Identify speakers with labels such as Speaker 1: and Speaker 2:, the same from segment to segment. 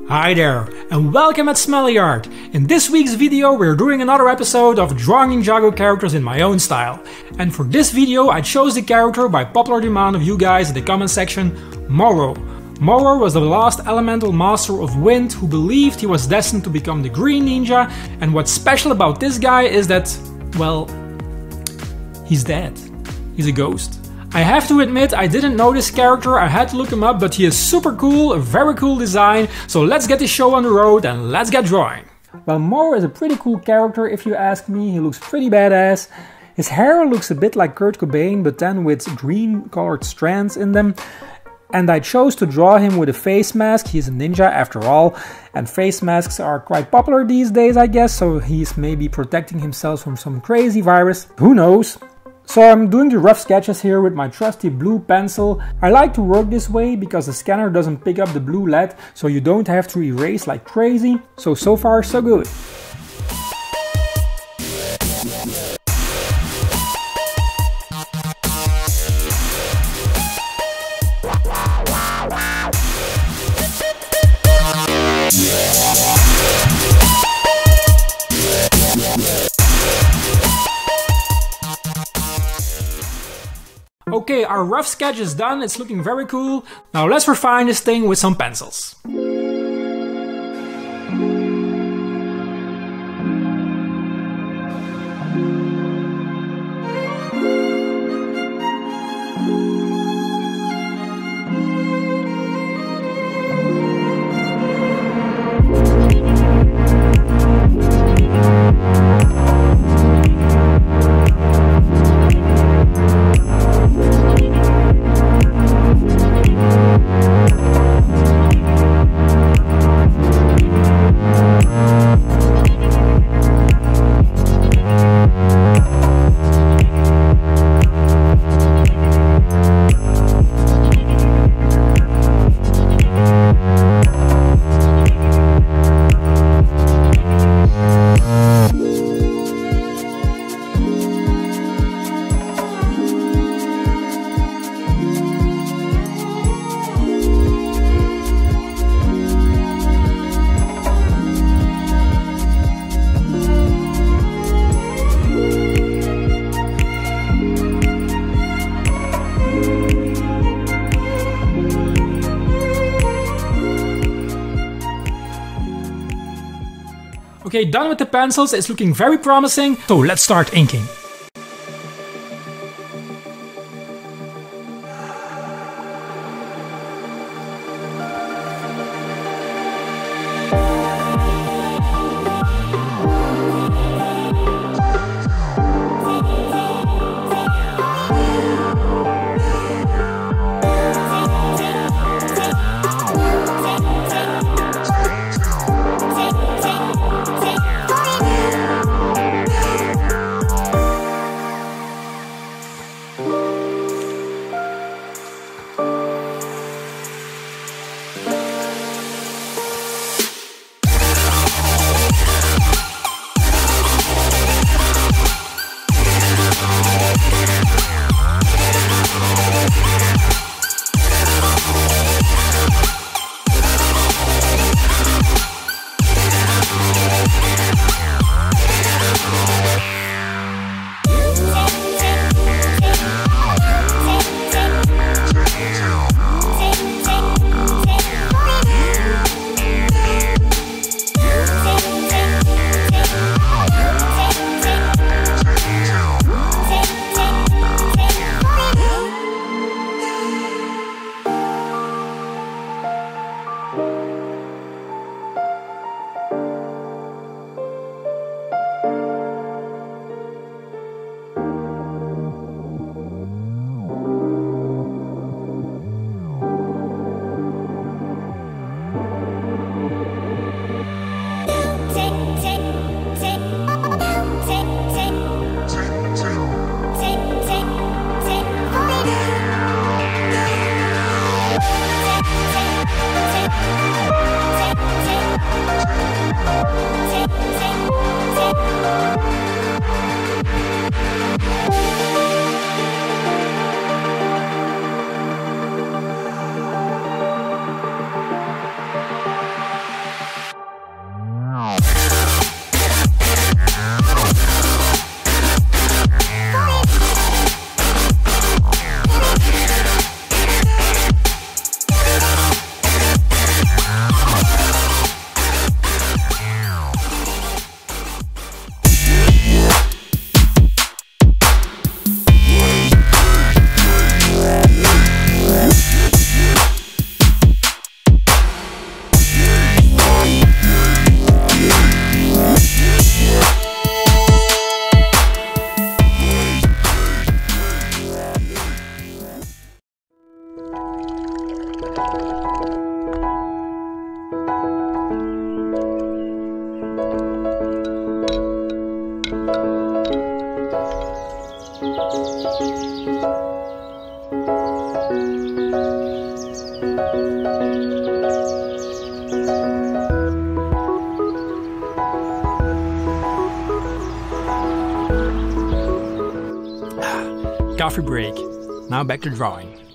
Speaker 1: Hi there, and welcome at Smully Art. In this week's video we're doing another episode of drawing Ninjago characters in my own style. And for this video I chose the character by popular demand of you guys in the comment section, Morro. Morro was the last elemental master of wind who believed he was destined to become the green ninja, and what's special about this guy is that, well, he's dead. He's a ghost. I have to admit I didn't know this character, I had to look him up, but he is super cool, a very cool design, so let's get this show on the road and let's get drawing. Well, Morro is a pretty cool character if you ask me, he looks pretty badass. His hair looks a bit like Kurt Cobain, but then with green colored strands in them. And I chose to draw him with a face mask. He's a ninja after all, and face masks are quite popular these days I guess, so he's maybe protecting himself from some crazy virus, who knows. So I'm doing the rough sketches here with my trusty blue pencil. I like to work this way because the scanner doesn't pick up the blue lead, so you don't have to erase like crazy. So far so good. Okay, our rough sketch is done, it's looking very cool. Now let's refine this thing with some pencils. Okay, done with the pencils, it's looking very promising, so let's start inking. coffee break. Now back to drawing.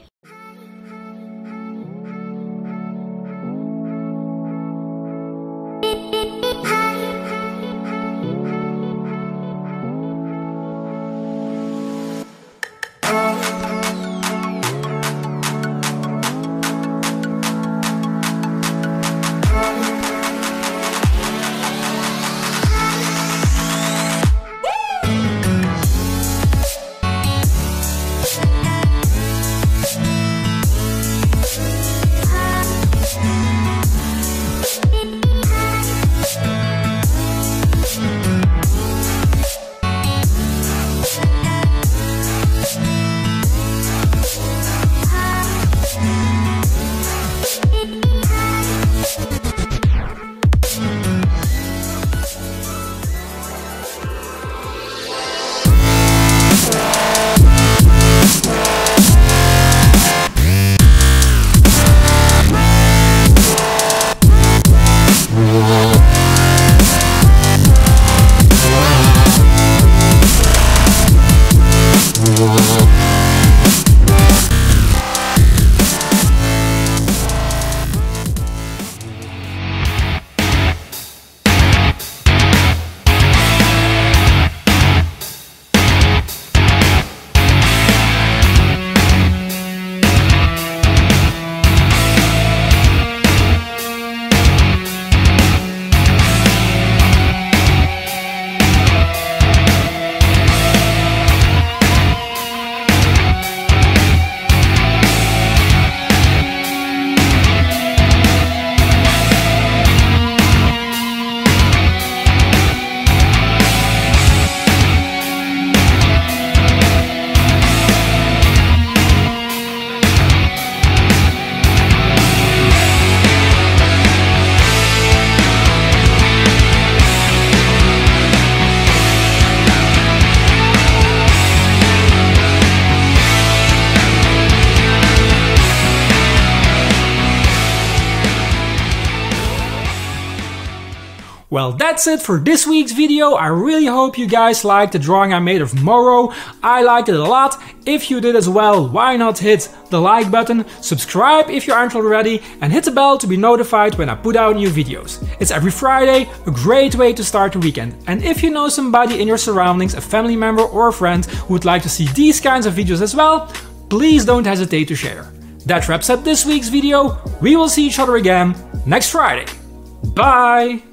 Speaker 1: Well, that's it for this week's video. I really hope you guys liked the drawing I made of Morro. I liked it a lot. If you did as well, why not hit the like button, subscribe if you aren't already, and hit the bell to be notified when I put out new videos. It's every Friday, a great way to start the weekend. And if you know somebody in your surroundings, a family member or a friend who would like to see these kinds of videos as well, please don't hesitate to share. That wraps up this week's video. We will see each other again next Friday. Bye!